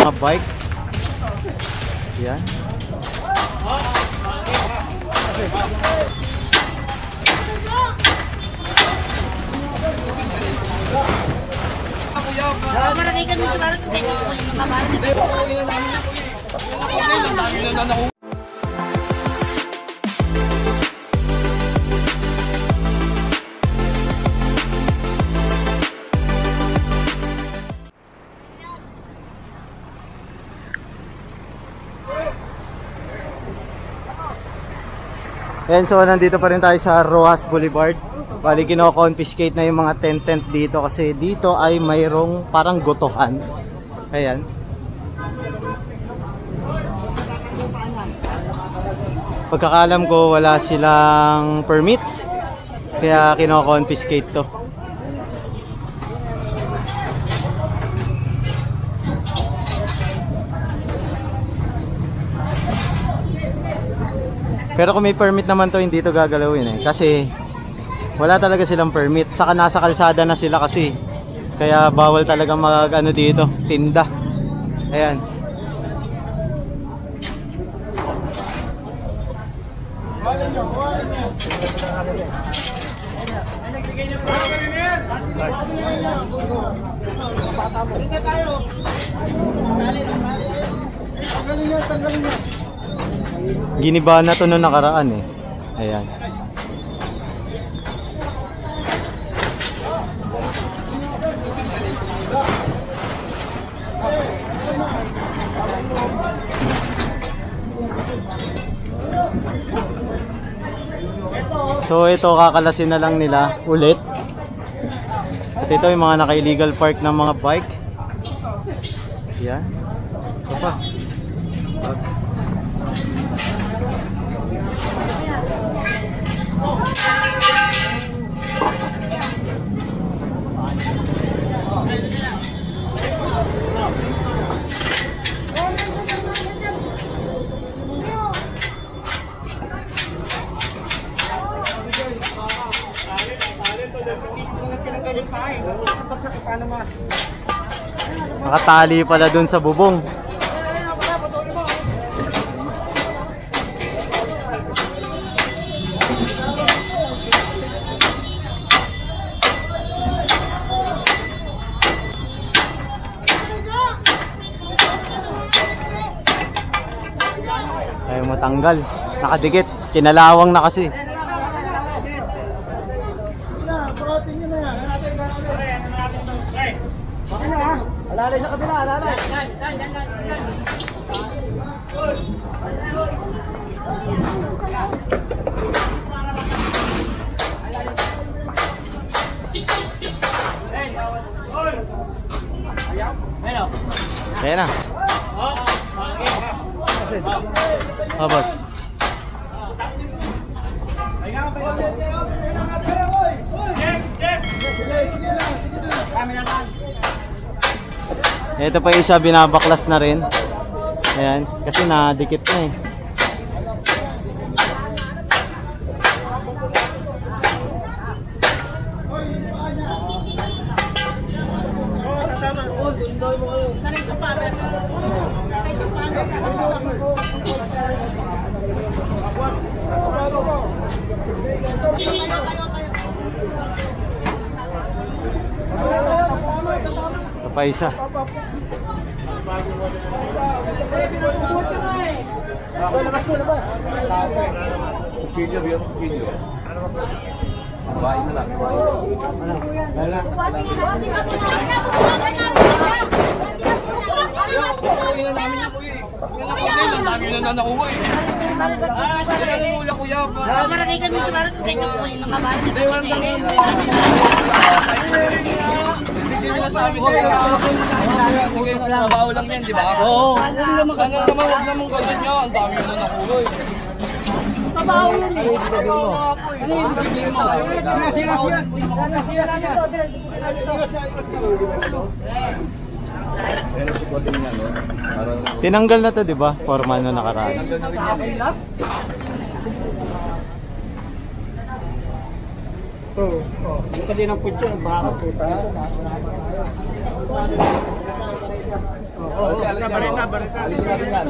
Mga bike. Yan. Marami kami Ayan, so nandito pa rin tayo sa Rojas Boulevard. Bali, kino-confiscate na yung mga tent dito kasi dito ay mayroong parang gotohan. Ayan. Pagkakalam ko, wala silang permit. Kaya kino-confiscate to. Pero kung may permit naman to, hindi to gagalawin kasi wala talaga silang permit. Saka nasa kalsada na sila kasi. Kaya bawal talaga mag ano dito, tinda. Ayan. Giniba na to noong nakaraan eh. Ayan. So ito, kakalasin na lang nila ulit. At ito yung mga naka-illegal park ng mga bike. Ayan. Ito pa. Nakatali pala dun sa bubong. Ayaw matanggal. Nakadikit. Kinalawang na kasi. Alalay sa kabila, alalay. Ayan na. Oh, boss. Ito pa isa, binabaklas na rin. Ayan, kasi nadikit na eh. Ito pa isa. Labas mo, labas. Kuchilyo, biyo, kuchilyo. Babae na lang. Marami kami trabaho lang yan, di ba? Oo. Sana naman, huwag naman ganyan niya. Ang dami na nakuha eh. Trabaho yun eh. Tinanggal na to, di ba? Forma na nakaraan. Ito din ang putyo, baka puta. Alisin natin yan.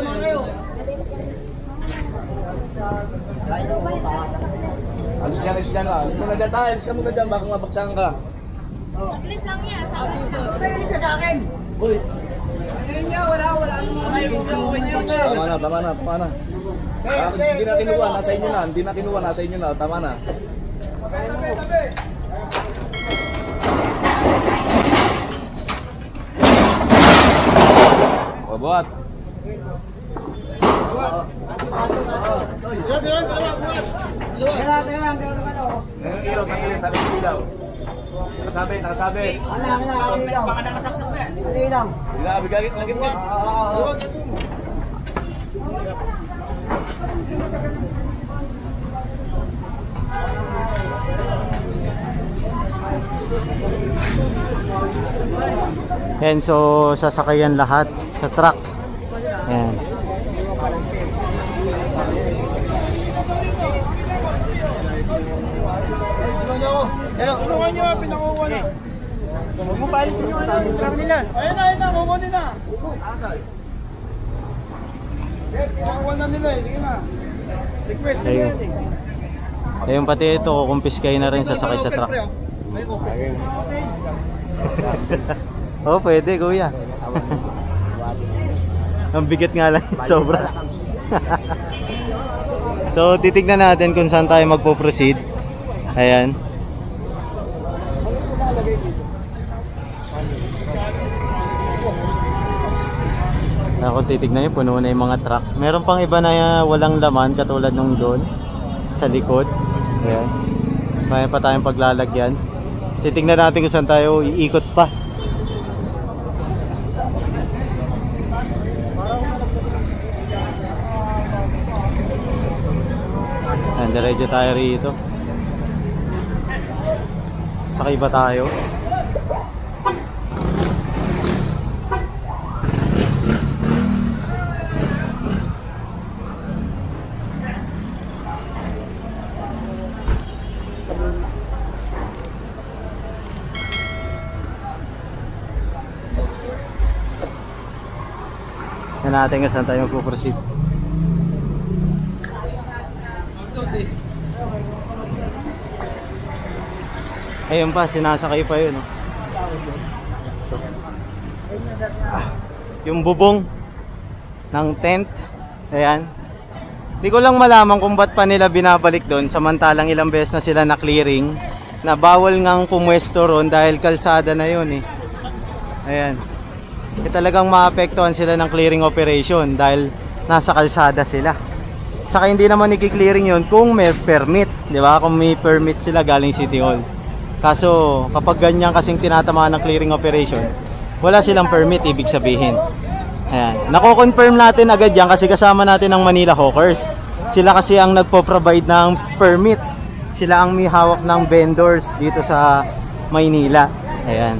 Alis dyan, alis dyan. Alis mo na dyan, tayo. Alis ka muna dyan, baka mabaksakan ka. Split lang niya, sa akin. Tama na. Hindi na kinuha, nasa inyo na. Hindi na kinuha, nasa inyo na. Tama na. Buat. Ilaw, tangilin, ilaw. Nakasabi. Baka nakasaksak na yan. Ilaw. Ilaw, bigagit, lagit mo. Yan, so sasakayan lahat sa truck. Yan. Tulungan nyo, pinakuha na. Huwag mo balik nyo lang nila. Ayun na, kukunin na. Kukuha na nila, sige na. Request na Ayun. yan eh. Ayun, pati ito, kukumpiskay na rin sasakay sa truck. Oh, pwede kuya. Ang bigat nga lang, sobra. So, titignan natin kung saan tayo magpo-proceed. Ayan. Kung titignan nyo, puno na yung mga truck. Meron pang iba na walang laman, katulad nung doon sa likod. Ayan. May pa tayong paglalagyan. Titignan natin kung saan tayo iikot pa. Ayan, diretso tayo rito. Sakay ba tayo? Yan natin kung saan tayo magpuproceed. Ayun pa, sinasakay pa yun. Yung bubong ng tent. Ayan. Di ko lang malaman kung ba't pa nila binabalik doon, samantalang ilang beses na sila na-clearing, na bawal ngang pumwesto ron dahil kalsada na yun eh. Ayan. Talagang maapektuhan sila ng clearing operation dahil nasa kalsada sila. Saka hindi naman i-clearing yun kung may permit, di ba? Kung may permit sila galing City Hall. Kaso kapag ganyan kasing tinatamaan ng clearing operation, wala silang permit, ibig sabihin. Ayan. Nako-confirm natin agad yan kasi kasama natin ang Manila Hawkers. Sila kasi ang nagpo-provide ng permit. Sila ang may hawak ng vendors dito sa Maynila. Ayan.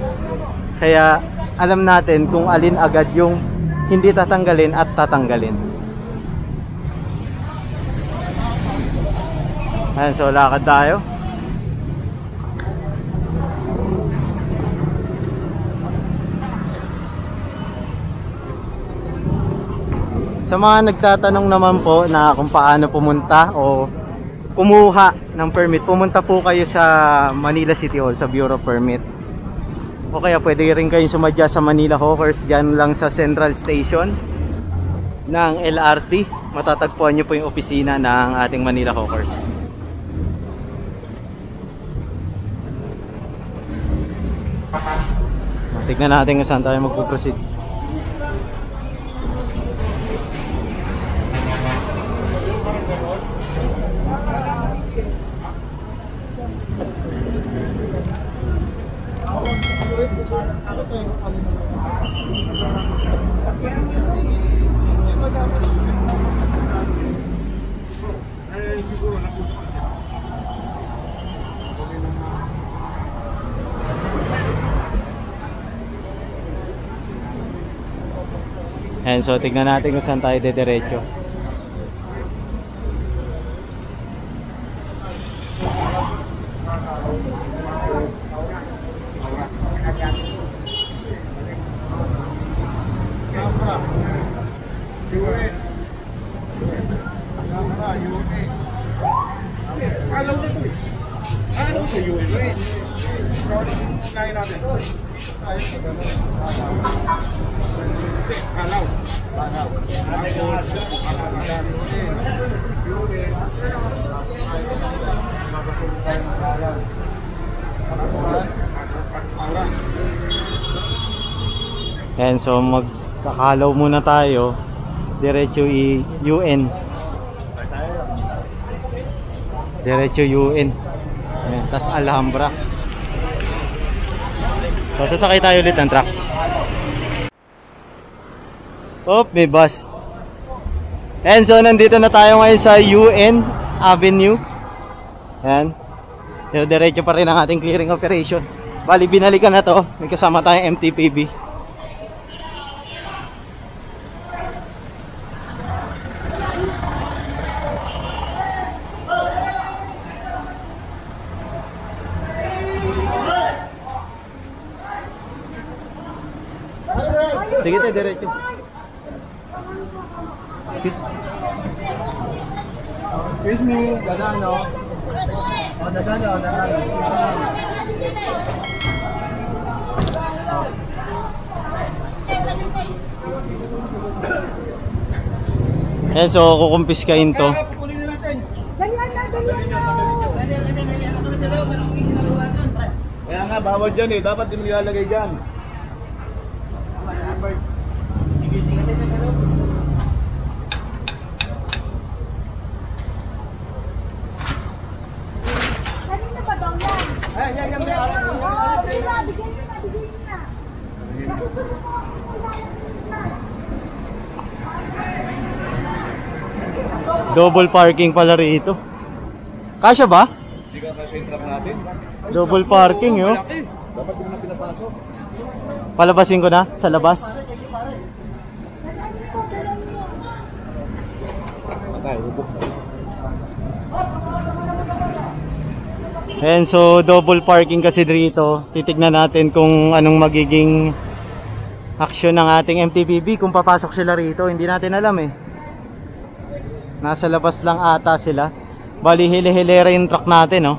Kaya alam natin kung alin agad yung hindi tatanggalin at tatanggalin. Ayan, so lakad tayo. Sa mga nagtatanong naman po na kung paano pumunta o kumuha ng permit, pumunta po kayo sa Manila City Hall, sa Bureau of Permit. O kaya pwede rin kayong sumadya sa Manila Hawkers, dyan lang sa Central Station ng LRT. Matatagpuan nyo po yung opisina ng ating Manila Hawkers. Tignan natin kung saan tayo magpuproceed. And so tignan natin kung saan tayo dediretso. And so magkakalaw muna tayo diretso UN. Diretso UN. Ayan, tas Alhambra. So sasakay tayo ulit ng truck. Oh, may bus. And so nandito na tayo ngayon sa UN Avenue. Ayan. Pero diretso pa rin ang ating clearing operation. Bali binalikan na to. May kasama tayong MTPB. Sige tayo, diretso. Excuse me, dadaan no? O, dadaan no, dadaan. Ayan, so kukumpiskahin to. Kaya nga, bawal dyan eh. Dapat din nilalagay dyan. Kanina pa daw yan? Oo, bigyan nyo na. Nakisunod mo ako Double parking pala rito. Kasya ba? Hindi ka kasi yung truck natin. Double parking yo. Dapat din na pinapasok. Palabasin ko na sa labas. Patay, ubok na. Ayan, so double parking kasi dito. Titignan natin kung anong magiging action ng ating MTPB kung papasok sila rito. Hindi natin alam eh. Nasa labas lang ata sila. Bali hili-hilera yung truck natin, no?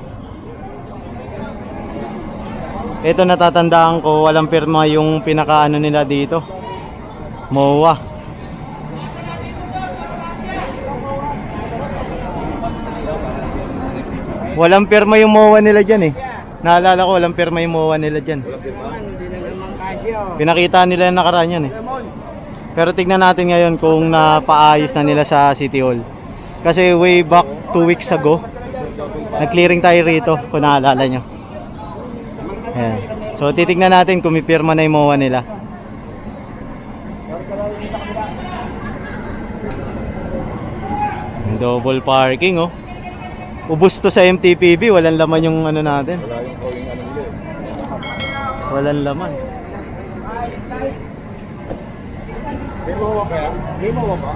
Ito natatandaan ko, walang pirma yung pinakaano nila dito. MOA. Walang pirma yung MOA nila dyan eh. Naalala ko, walang pirma yung MOA nila dyan. Pinakita nila yung nakaraan yan eh. Pero tignan natin ngayon kung napaayos na nila sa City Hall. Kasi way back 2 weeks ago, nag-clearing tayo rito kung naalala nyo. Ayan. So titignan natin kung may pirma na yung MOA nila. Double parking oh. Ubus to sa MTPB, walang laman yung ano natin. Wala yung calling ano nila eh. Walang laman. May mawa kaya? May mawa ba?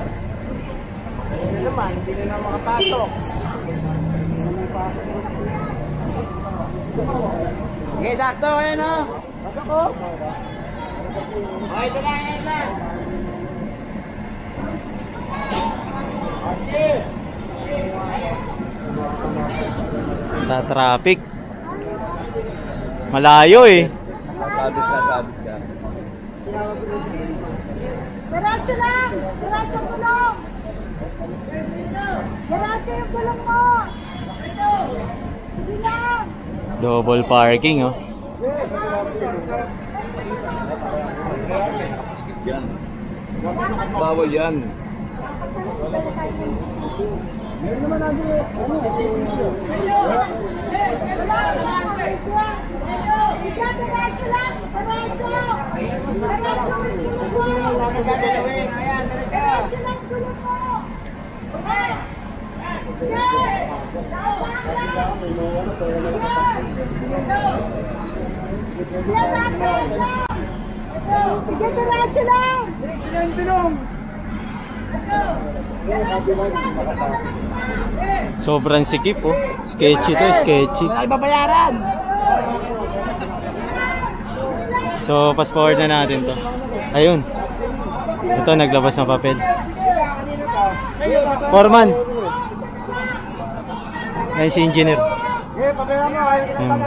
Hindi naman, hindi na makapasok. Okay, sakto kayo no? Pasok ko. Okay, ito lang, ito lang. Sa traffic. Malayo eh. Sabit ka. Diretso lang! Diretso kulong! Diretso yung kulong mo! Sige lang! Double parking oh. Yan. Bawal yan. Meron naman natin Sobrang sikip oh. Sketchy to, sketchy. Wala ibabayaran. So, fast forward na natin to. Ayun. Ito, naglabas ng papel. Foreman. Ayan si engineer. Eh, pagkaya mo, ay Ayan.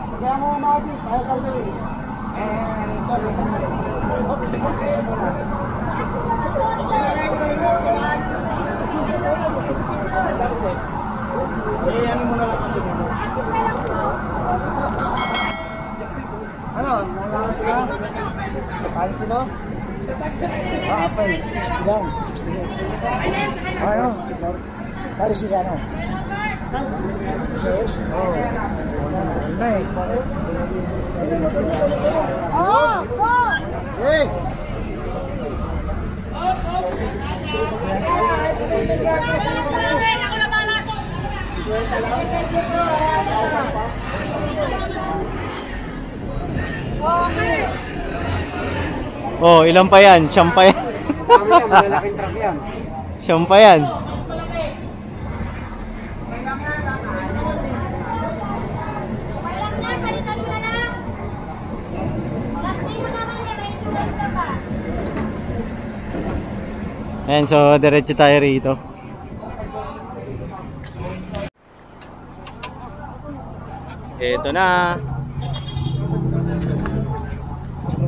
pagkaya mo natin, ay kalde. Ano mo na lang kasi mo? Ano? Pansi mo? Apa eh? 60 lang. 60 lang. Ano? Pare si ano? Yes? Oo. Ano eh? Oh, oh. Hey! Oh, ilan pa yan? Siyam pa yan. Malalaking truck yan. Siyam pa yan. Walang na, palitan mo na lang. Last day mo naman yan, may insurance ka pa. Ayan, so diretso tayo rito. Ito na.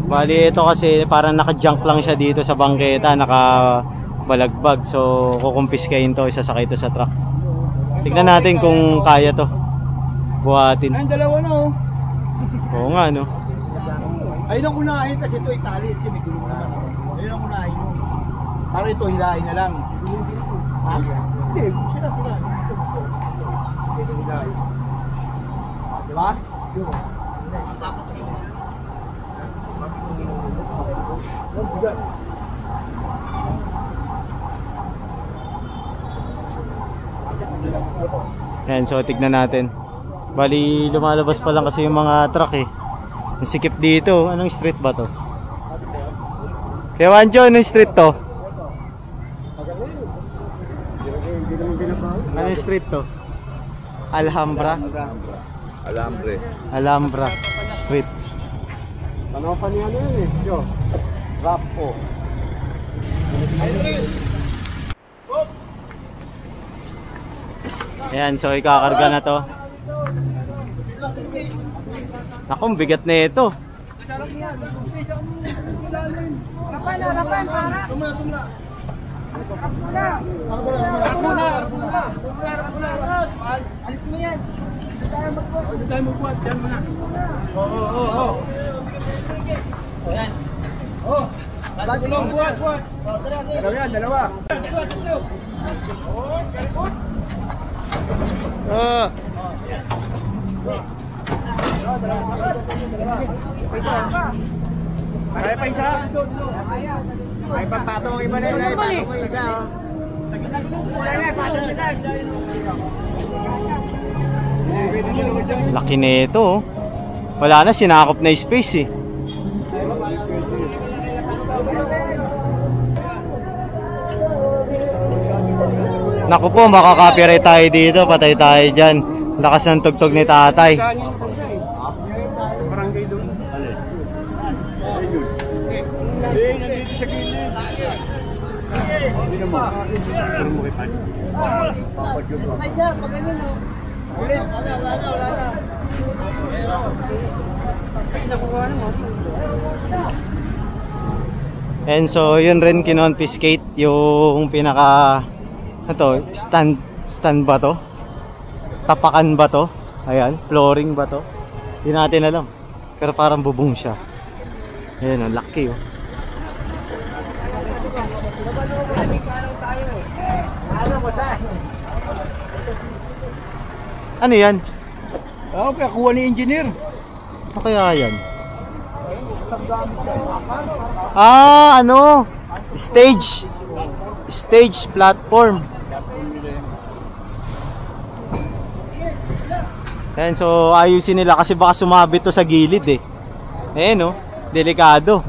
Bali, ito kasi parang naka-junk lang siya dito sa bangketa, naka-balagbag. So, kukumpiskahin to, isasakay ito sa truck. Tignan natin kung kaya to buhatin. Ang dalawa na oh. Oo nga, no? Ayun ang unahin kasi ito itali. Kasi may gulong na. Ayun ang unahin mo. Para ito hilahin na lang. Ha? Hindi, sila. Diba? Ayan, so tignan natin. Bali, lumalabas pa lang kasi yung mga truck eh. Nasikip dito. Anong street ba to? Kaya Wanjo, anong street to? Anong street to? Alhambra? Alambre. Alhambra Street. Tanaw pa niya yun eh. Yo. Rap po. Ayan, so ikakarga na to. Naku, ang bigat na ito. Harapan, para. Alis mo yan. Hindi tayo magbuhat. Hindi tayo magbuhat. Diyan mo na. Oo. Ayan. Oh. Lagi mo buhat. Dalawa yan, dalawa. Kaya pa isa. Ay papatong ang iba na yun. Ay patong mo isa oh. Laki na ito oh. Wala na, sinakop na yung space eh. Naku po, makaka-copyright tayo dito. Patay tayo dyan. Lakas ng tugtog ni tatay. Barangay doon. Nandito sa gilid. Hindi naman. Puro mo kipad. Ay, sir, pag ganyan mo. Wala na. And so, yun rin kinonfiscate yung pinaka stand ba to? Tapakan ba to? Ayan, flooring ba to? Hindi natin alam. Pero parang bubong siya. Ayan, ang laki oh. Ano yan? Oo, kaya kuha ni engineer. Ano kaya yan? Ah, ano? Stage platform. Ayan, so ayusin nila kasi baka sumabit to sa gilid eh. Ayan oh, delikado.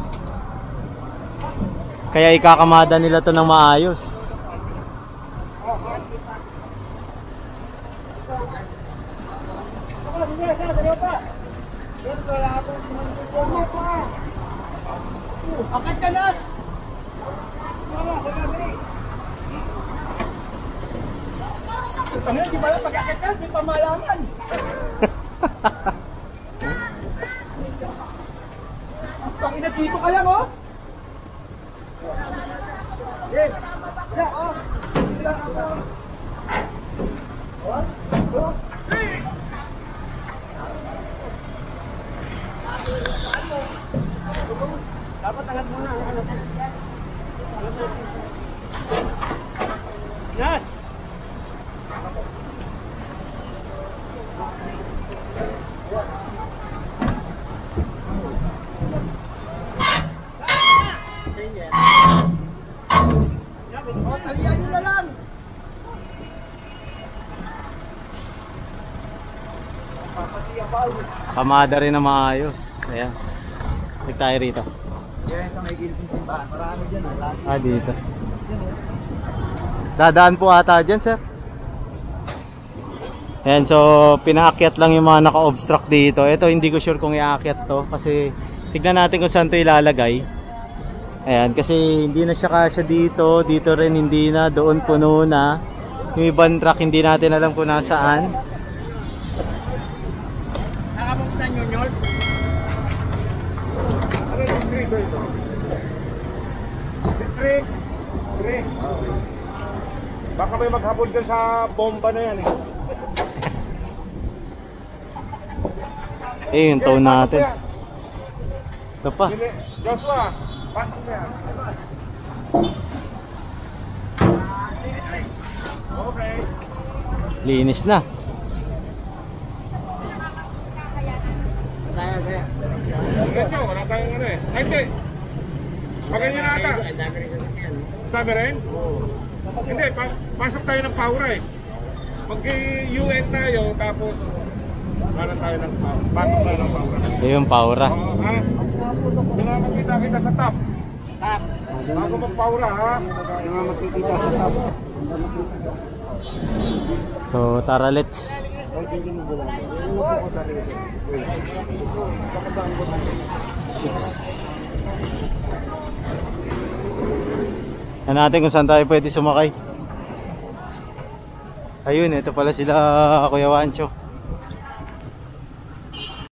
Kaya ikakamada nila to ng maayos. Akit ka, Nas! Ano, di ba lang pag-akit ka, di pa malaman. Pangina dito ka lang, oh! Dapat alam mo na. Yes! O, talian nyo na lang! Kamada rin na maayos. Ayan. Check tayo rito. Yan, sa may gilid ng simbahan. Marami dyan, Ah, dito. Dadaan po ata dyan, sir. Ayan, so pinaakyat lang yung mga naka-obstruct dito. Ito, hindi ko sure kung iaakyat to. Kasi tignan natin kung saan to ilalagay. Ayan, kasi hindi na siya kasya dito. Dito rin hindi na. Doon puno na. Yung ibang truck hindi natin alam kung nasaan. Nakapunta nyo nyo? Ano yung district ba ito? District? District? Baka may maghabol dyan sa bomba na yan eh. Eh, yung tone natin. Ito pa. Joshua, pasok mo yan. Okay. Linis na. Ganyan, wala tayong ano eh. Ay, hindi. Maganyan na ata. Dami rin? Hindi, pasok tayo ng Paura eh. Mag-UN tayo, tapos para tayo ng Paura. Pasok tayo ng Paura. Ito yung Paura. Oo, ha? Pinapakita kita sa top. Top. Bago mag-Paura, ha? Pinapakita sa top. So, tara, let's. Tignan natin kung saan tayo pwede sumakay. Ayun, ito pala sila Kuya Wancho.